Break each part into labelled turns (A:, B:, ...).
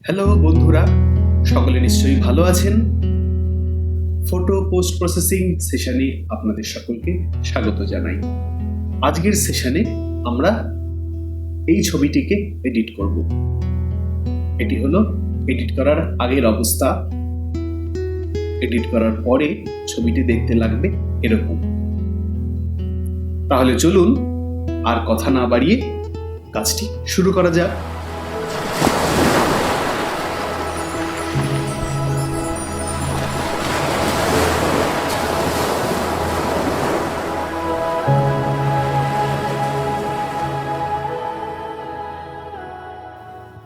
A: Hello বন্ধুরা, সকলে নিশ্চয়ই ভালো আছেন। ফটো পোস্ট প্রসেসিং সেশনে আপনাদের সকলকে স্বাগত জানাই। আজকের সেশনে আমরা এই ছবিটিকে এডিট করব। এটি হলো এডিট করার আগের অবস্থা। এডিট করার পরে ছবিটি দেখতে লাগবে এরকম। তাহলে চলুন আর কথা না বাড়িয়ে কাজটি শুরু করা যাক।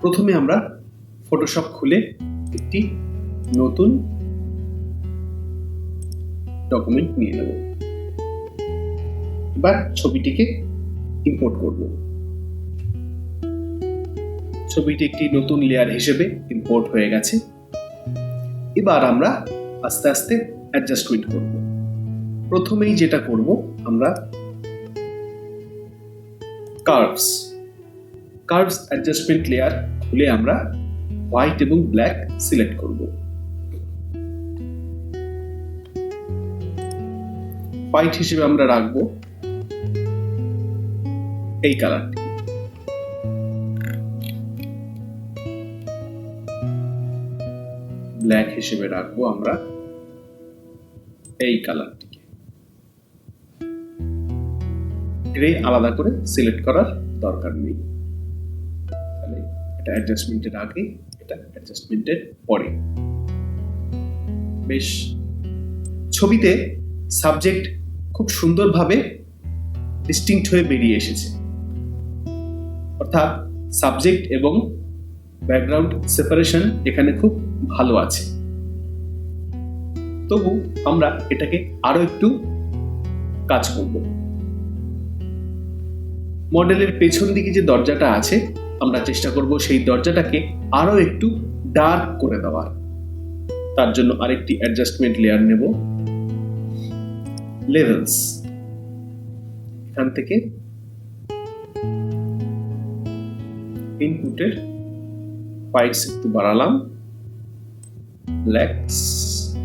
A: প্রথমে আমরা ফটোশপ খুলে একটি নতুন ডকুমেন্ট নিয়ে নেব। এবার ছবিটিকে ইম্পোর্ট করব। ছবিটি একটি নতুন লেয়ার হিসেবে ইম্পোর্ট হয়ে গেছে। এবার আমরা আস্তে আস্তে অ্যাডজাস্টমেন্ট করব। প্রথমেই যেটা করব, আমরা কার্ভস অ্যাডজাস্টমেন্ট লেয়ার খুলে আমরা হোয়াইট এবং ব্ল্যাক সিলেক্ট করব। হোয়াইট হিসেবে আমরা রাখবো এই কালারটি। ব্ল্যাক হিসেবে রাখবো আমরা এই কালারটিকে। গ্রে আলাদা করে সিলেক্ট করার দরকার নেই। তাহলে এটা অ্যাডজাস্টমেন্টের আগে, এটা অ্যাডজাস্টমেন্টের পরে। বেশ, ছবিতে সাবজেক্ট খুব সুন্দরভাবে ডিস্টিংক্ট হয়ে বেরিয়ে এসেছে। অর্থাৎ সাবজেক্ট এবং ব্যাকগ্রাউন্ড সেপারেশন এখানে খুব ভালো আছে। তবু আমরা এটাকে আরো একটু কাজ করব। মডেলের পেছন দিকে যে দরজাটা আছে, আমরা চেষ্টা করব সেই দরজাটাকে আরো একটু ডার্ক করে দেওয়ার। তার জন্য আরেকটি অ্যাডজাস্টমেন্ট লেয়ার নেব, লেভেলস। এখান থেকে ইনপুটের হোয়াইটস একটু বাড়ালাম, ব্ল্যাকস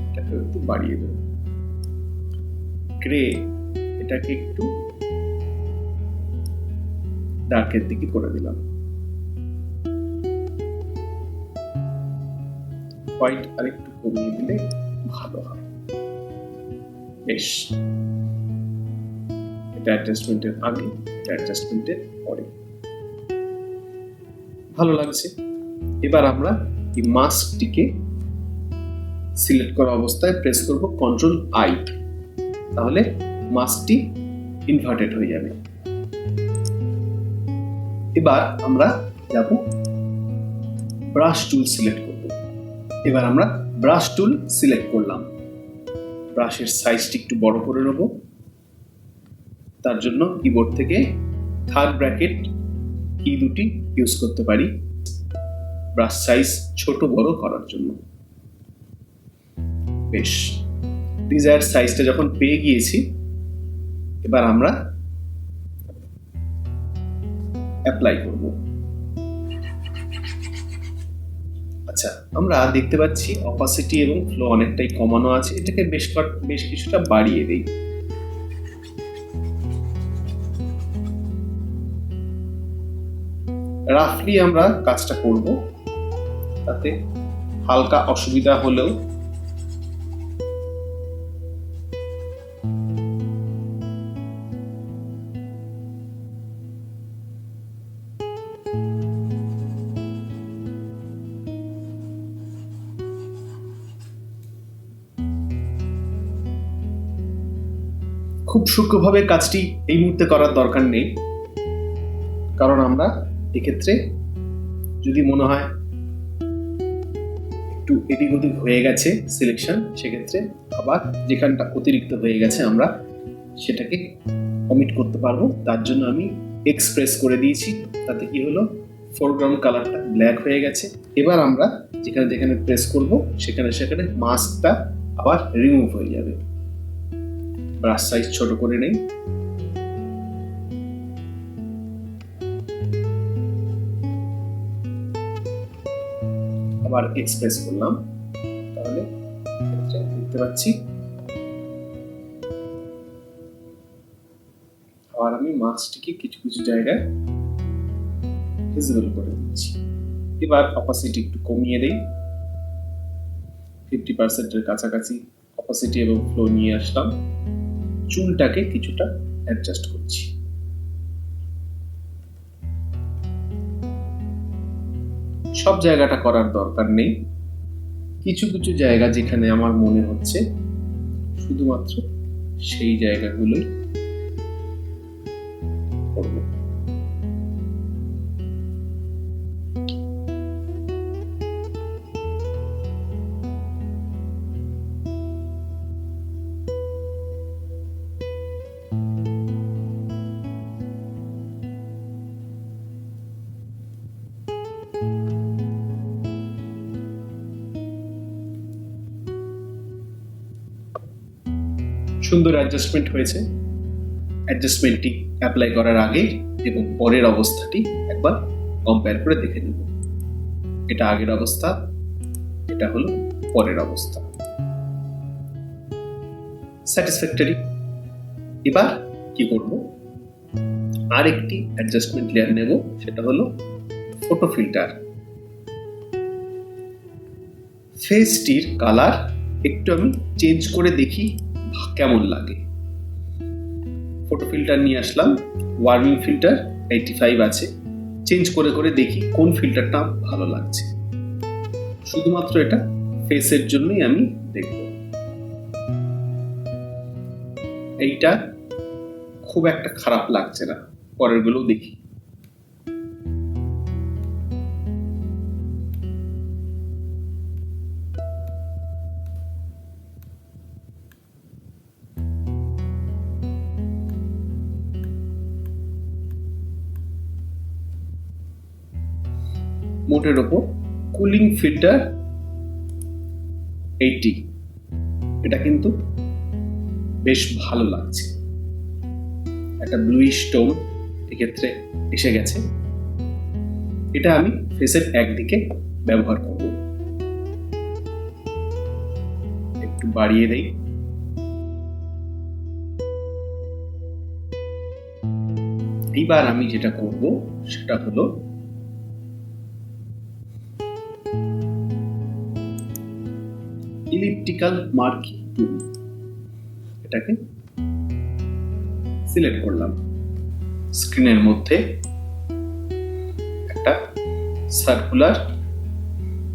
A: এটাকে একটু বাড়িয়ে দেব, গ্রে এটাকে একটু ডার্কের দিকে করে দিলাম, হোয়াইট আর একটু কমিয়ে দিলে ভালো হয়। বেশ, এটা অ্যাডজাস্টমেন্টের আগে, এটা অ্যাডজাস্টমেন্টের পরে। ভালো লাগছে। এবার আমরা এই মাস্কটিকে সিলেক্ট করা অবস্থায় প্রেস করব কন্ট্রোল আই। তাহলে মাস্কটি ইনভার্টেড হয়ে যাবে। এবার আমরা যাব ব্রাশ টুল সিলেক্ট করব। এবার আমরা ব্রাশ টুল সিলেক্ট করলাম। ব্রাশের সাইজটি একটু বড় করে নেব। তার জন্য কিবোর্ড থেকে থার্ড ব্র্যাকেট কি দুটি ইউজ করতে পারি ব্রাশ সাইজ ছোট বড় করার জন্য। বেশ, ডিজায়ার সাইজটা যখন পেয়ে গিয়েছি, এবার আমরা অ্যাপ্লাই করব। আচ্ছা, আমরা দেখতে পাচ্ছি অপাসিটি এবং ফ্লো অনেকটাই কমানো আছে। এটাকে বেশ কিছুটা বাড়িয়ে দেই। রাফলি আমরা কাজটা করব, তাতে হালকা অসুবিধা হলেও খুব সূক্ষ্মভাবে কাজটি এই মুহূর্তে করার দরকার নেই। কারণ আমরা এক্ষেত্রে যদি মনে হয় একটু এদিক ওদিক হয়ে গেছে সিলেকশন, সেক্ষেত্রে আবার যেখানটা অতিরিক্ত হয়ে গেছে আমরা সেটাকে অমিট করতে পারবো। তার জন্য আমি এক্সপ্রেস করে দিয়েছি। তাতে কি হলো, ফোরগ্রাউন্ড কালারটা ব্ল্যাক হয়ে গেছে। এবার আমরা যেখানে যেখানে প্রেস করব সেখানে মাস্কটা আবার রিমুভ হয়ে যাবে। ব্রাশ সাইজ ছোট করে নেই। আবার এক্সপ্রেস করলাম, তাহলে দেখতে পাচ্ছি। আর আমি মাস্কটিকে কিছু কিছু জায়গায় ভিজিবল করে দিচ্ছি। এবার অপাসিটি একটু কমিয়ে দেই, 50% কাছাকাছি অপাসিটি এবং ফ্লো নিয়ে আসলাম। চুলটাকে কিছুটা অ্যাডজাস্ট করছি। সব জায়গাটা করার দরকার নেই, কিছু কিছু জায়গা যেখানে আমার মনে হচ্ছে শুধুমাত্র সেই জায়গাগুলোই করব। সুন্দর অ্যাডজাস্টমেন্ট হয়েছে। অ্যাডজাস্টমেন্টটি অ্যাপ্লাই করার আগে এবং পরের অবস্থাটি একবার কম্পেয়ার করে দেখে নেব। এটা আগের অবস্থা, এটা হলো পরের অবস্থা। স্যাটিসফ্যাক্টরি। এবার কি করব, আরেকটি অ্যাডজাস্টমেন্ট লেয়ার নেব, সেটা হলো ফটো ফিল্টার। ফেসটির কালার একটু আমি চেঞ্জ করে দেখি কেমন লাগে। ফটো ফিল্টার নিয়ে আসলাম, ওয়ার্মিং ফিল্টার 85 আছে। চেঞ্জ করে করে দেখি কোন ফিল্টারটা ভালো লাগছে। শুধুমাত্র এটা ফেসের জন্যই আমি দেখব। এইটা খুব একটা খারাপ লাগছে না, পরের গুলো দেখি। মোটের ওপর কুলিং ফিল্টার 80, এটা কিন্তু বেশ ভালো লাগছে। একটা ব্লুইশ টোন এক্ষেত্রে এসে গেছে। এটা আমি ফেসের একদিকে ব্যবহার করব। একটু বাড়িয়ে দেই। এইবার আমি যেটা করব সেটা হলো ইলিপ্টিক্যাল মার্কিং টুল, এটাকে সিলেক্ট করলাম। স্ক্রিনের মধ্যে একটা সার্কুলার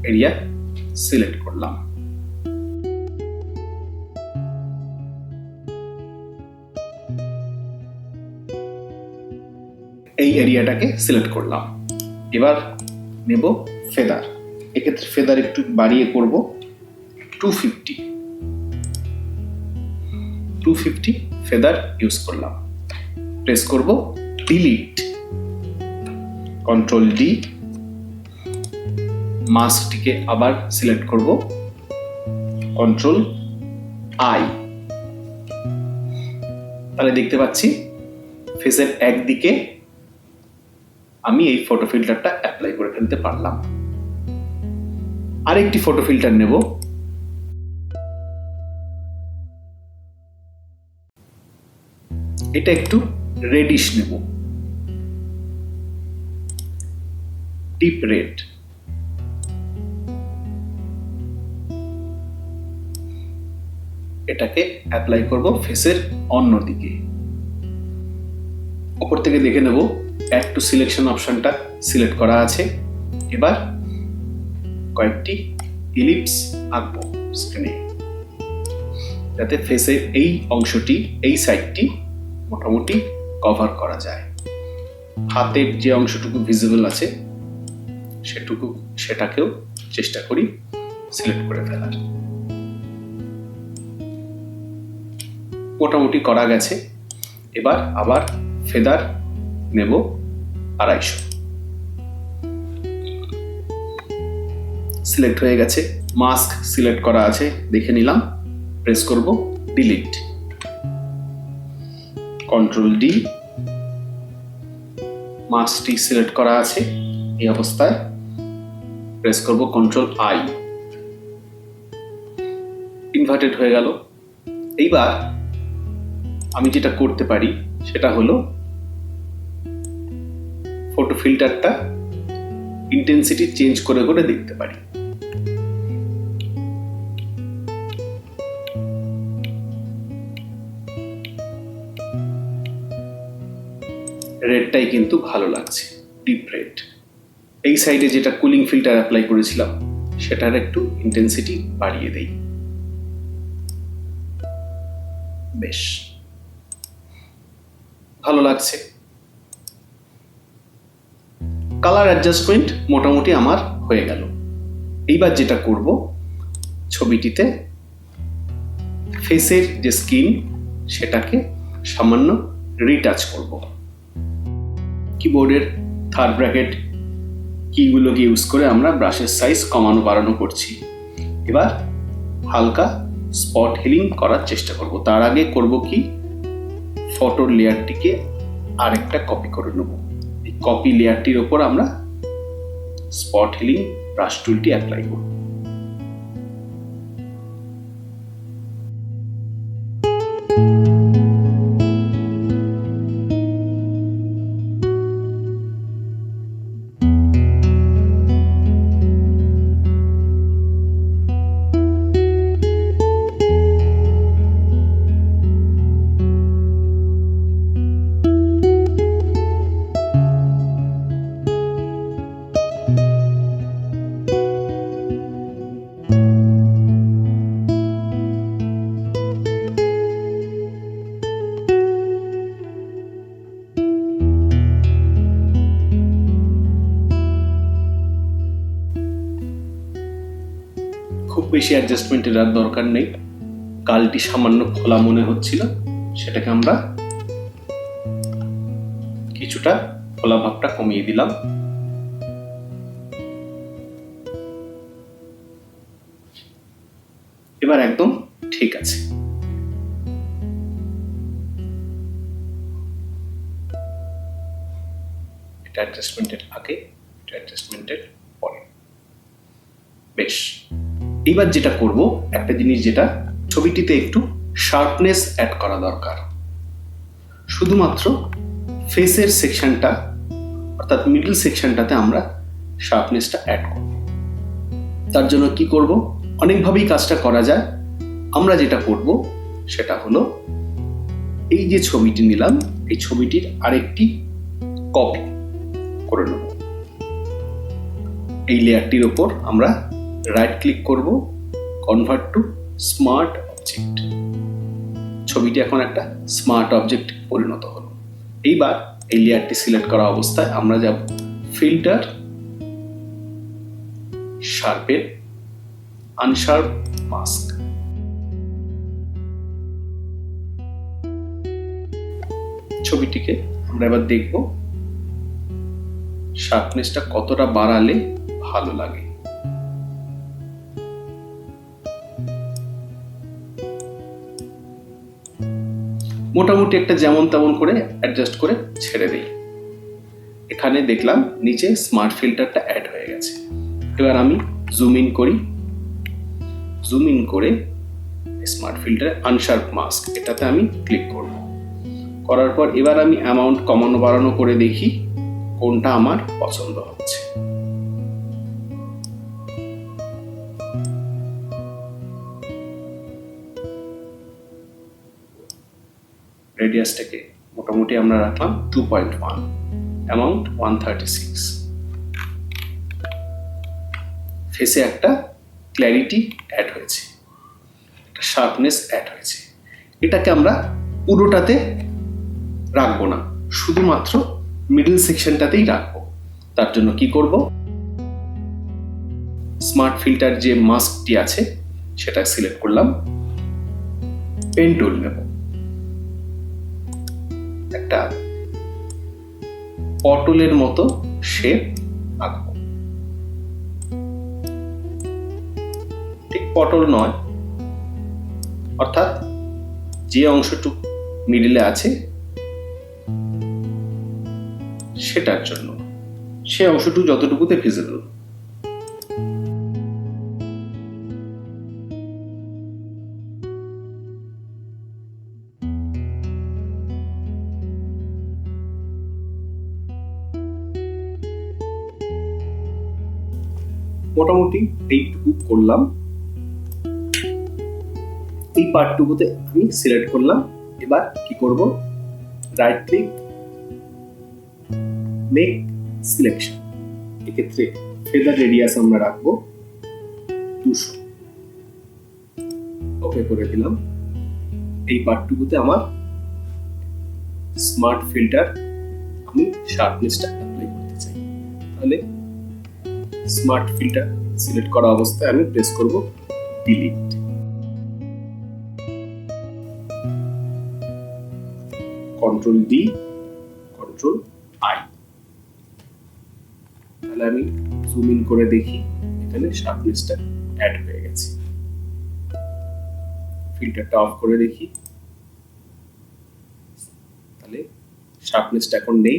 A: এরিয়া সিলেক্ট করলাম। এই এরিয়াটাকে সিলেক্ট করলাম। এবার নেব ফেদার। এক্ষেত্রে ফেদার একটু বাড়িয়ে করব, 250 ফেদার ইউজ করলাম। প্রেস করব ডিলিট, কন্ট্রোল ডি। মাস্কটিকে আবার সিলেক্ট করব, কন্ট্রোল আই। তাহলে দেখতে পাচ্ছি ফেসের একদিকে আমি এই ফটো ফিল্টারটা অ্যাপ্লাই করে ফেলতে পারলাম। আরেকটি ফটো ফিল্টার নেব। এটা একটু রেডিশ নেব, ডিপ রেড। এটাকে অ্যাপ্লাই করব ফেসের অন্যদিকে। উপর থেকে দেখে নেব অ্যাড টু সিলেকশন অপশনটা সিলেক্ট করা আছে। এবার কয়েকটি ইলিপস আঁকবো স্ক্রিনে, যাতে ফেসের এই অংশটি, এই সাইডটি মোটামুটি কভার করা যায়। হাতের যে অংশটুকু ভিজিবল আছে সেটাকেও চেষ্টা করি সিলেক্ট করে ফেলার। মোটামুটি করা গেছে। এবার আবার ফেদার নেব 250। সিলেক্ট হয়ে গেছে। মাস্ক সিলেক্ট করা আছে, দেখে নিলাম। প্রেস করব ডিলিট, কন্ট্রোল ডি। মাস্কটি সিলেক্ট করা আছে এই অবস্থায়। প্রেস করব কন্ট্রোল আই, ইনভার্টেড হয়ে গেল। এইবার আমি যেটা করতে পারি সেটা হলো ফটো ফিল্টারটা ইন্টেন্সিটি চেঞ্জ করে করে দেখতে পারি। রেডটাই কিন্তু ভালো লাগছে, ডিপ রেড। এই সাইডে যেটা কুলিং ফিল্টার অ্যাপ্লাই করেছিলাম সেটার একটু ইন্টেন্সিটি বাড়িয়ে দেই। বেশ ভালো লাগছে। কালার অ্যাডজাস্টমেন্ট মোটামুটি আমার হয়ে গেল। এইবার যেটা করব, ছবিটিতে ফেসের যে স্কিন সেটাকে সামান্য রিটাচ করব। কিবোর্ডের থার্ড ব্র্যাকেট কিগুলোকে ইউজ করে আমরা ব্রাশের সাইজ কমানো বাড়ানো করছি। এবার হালকা স্পট হিলিং করার চেষ্টা করব। তার আগে করব কি, ফটোর লেয়ারটিকে আরেকটা কপি করে নেব। এই কপি লেয়ারটির ওপর আমরা স্পট হিলিং ব্রাশ টুলটি অ্যাপ্লাই করব। খুব বেশি অ্যাডজাস্টমেন্টের আর দরকার নেই। গালটি সামান্য খোলা মনে হচ্ছিল, সেটাকে আমরা কিছুটা খোলা ভাবটা কমিয়ে দিলাম। এবার একদম ঠিক আছে। এটা অ্যাডজাস্টমেন্টের আগে, এটা অ্যাডজাস্টমেন্টের পরে। বেশ, এইবার যেটা করব, একটা জিনিস যেটা ছবিটিতে একটু শার্পনেস অ্যাড করা দরকার। শুধুমাত্র ফেসের সেকশনটা অর্থাৎ মিডল সেকশনটাতে আমরা শার্পনেসটা অ্যাড করব। তার জন্য কি করব, অনেকভাবেই কাজটা করা যায়। আমরা যেটা করব সেটা হলো, এই যে ছবিটি নিলাম, এই ছবিটির আরেকটি কপি করে নেব। এই লেয়ারটির ওপর আমরা রাইট ক্লিক করব, কনভার্ট টু স্মার্ট অবজেক্ট। ছবিটি এখন একটা স্মার্ট অবজেক্ট পরিণত হলো। এইবার এই লেয়ারটি সিলেক্ট করা অবস্থায় আমরা যাব ফিল্টার, শার্পেন, আনশার্প মাস্ক। ছবিটিকে আমরা এবার দেখব শার্পনেসটা কতটা বাড়ালে ভালো লাগে। মোটামুটি একটা যেমন তেমন করে অ্যাডজাস্ট করে ছেড়ে দেই। এখানে দেখলাম নিচে স্মার্ট ফিল্টারটা অ্যাড হয়ে গেছে। এবার আমি জুম ইন করি, জুম ইন করে স্মার্ট ফিল্টার আনশার্প মাস্ক এটাতে আমি ক্লিক করব। করার পর এবার আমি অ্যামাউন্ট কমানো বাড়ানো করে দেখি কোনটা আমার পছন্দ হচ্ছে। রেডিয়াসটাকে মোটামুটি আমরা রাখলাম 2.1, অ্যামাউন্ট 136। ফেসে একটা ক্ল্যারিটি অ্যাড হয়েছে, একটা শার্পনেস অ্যাড হয়েছে। এটাকে আমরা পুরোটাতে রাখবো না, শুধুমাত্র মিডল সেকশনটাতেই রাখবো। তার জন্য কি করব, স্মার্ট ফিল্টার যে মাস্কটি আছে সেটা সিলেক্ট করলাম, পেন টুল নেব, একটা পটলের মতো শেপ আঁকবো। ঠিক পটল নয়, অর্থাৎ যে অংশটুকু মিডিলে আছে সেটার জন্য, সে অংশটুকু যতটুকুতে ভিজিবল। মোটামুটি এইটুকু করলাম। এই পার্টটুকুতে আমি সিলেক্ট করলাম। এবার কি করব, রাইট ক্লিক, মেক সিলেকশন। এক্ষেত্রে ফেদার রেডিয়াস আমরা রাখবো 200। ওকে করে দিলাম। এই পার্টটুকুতে আমার স্মার্ট ফিল্টার, আমি শার্পনেসটা অ্যাপ্লাই করতে চাই। তাহলে স্মার্ট ফিল্টার সিলেক্ট করা অবস্থায় আমি প্রেস করব delete. Control D, control I. তাহলে আমি জুম ইন করে দেখি, এখানে শার্পনেসটা অ্যাড হয়ে গেছে। ফিল্টারটা অফ করে দেখি, তাহলে শার্পনেসটা এখন নেই।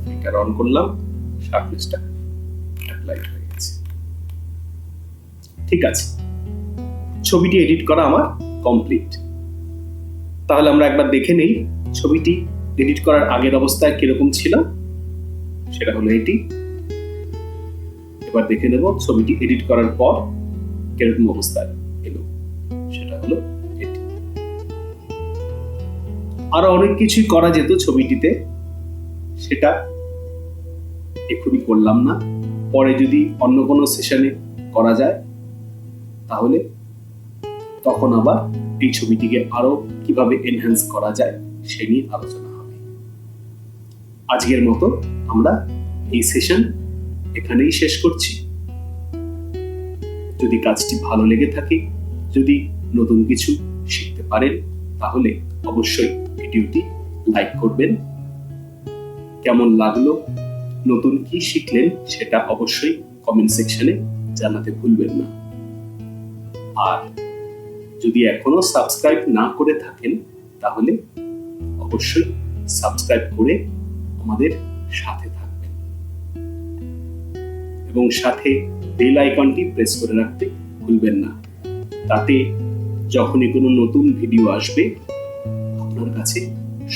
A: ফিল্টার অন করলাম, শার্পনেসটা অ্যাপ্লাই হয়ে গেছে। ঠিক আছে, ছবিটি এডিট করা আমার কমপ্লিট। তাহলে আমরা একবার দেখে নেই ছবিটি এডিট করার আগের অবস্থায় কিরকম ছিল। সেটা হলো এটি। এবার দেখে নেব ছবিটি এডিট করার পর কিরকম অবস্থায় এলো। সেটা হলো এটি। আরো অনেক কিছুই করা যেত ছবিটিতে, সেটা এখনই করলাম না। পরে যদি অন্য কোনো সেশনে করা যায় তাহলে তখন আবার এই ছবিটিকে আরো কিভাবে এনহ্যান্স করা যায় সে নিয়ে আলোচনা হবে। আজকের মতো আমরা এই সেশন এখানেই শেষ করছি। যদি কাজটি ভালো লেগে থাকে, যদি নতুন কিছু শিখতে পারেন, তাহলে অবশ্যই ভিডিওটি লাইক করবেন। কেমন লাগলো, নতুন কি শিখলেন সেটা অবশ্যই কমেন্ট সেকশনে জানাতে ভুলবেন না। আর যদি এখনো সাবস্ক্রাইব না করে থাকেন তাহলে অবশ্যই সাবস্ক্রাইব করে আমাদের সাথে থাকবেন এবং সাথে বেল আইকনটি প্রেস করে রাখতে ভুলবেন না। তাতে যখনই কোনো নতুন ভিডিও আসবে আপনার কাছে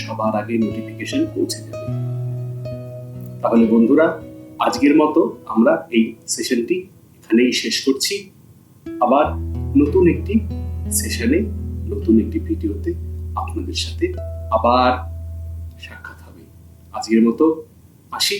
A: সবার আগে নোটিফিকেশন পৌঁছে যাবে। তাহলে বন্ধুরা, আজকের মতো আমরা এই সেশনটি এখানেই শেষ করছি। আবার নতুন একটি সেশনে, নতুন একটি ভিডিওতে আপনাদের সাথে আবার সাক্ষাৎ হবে। আজকের মতো আসি।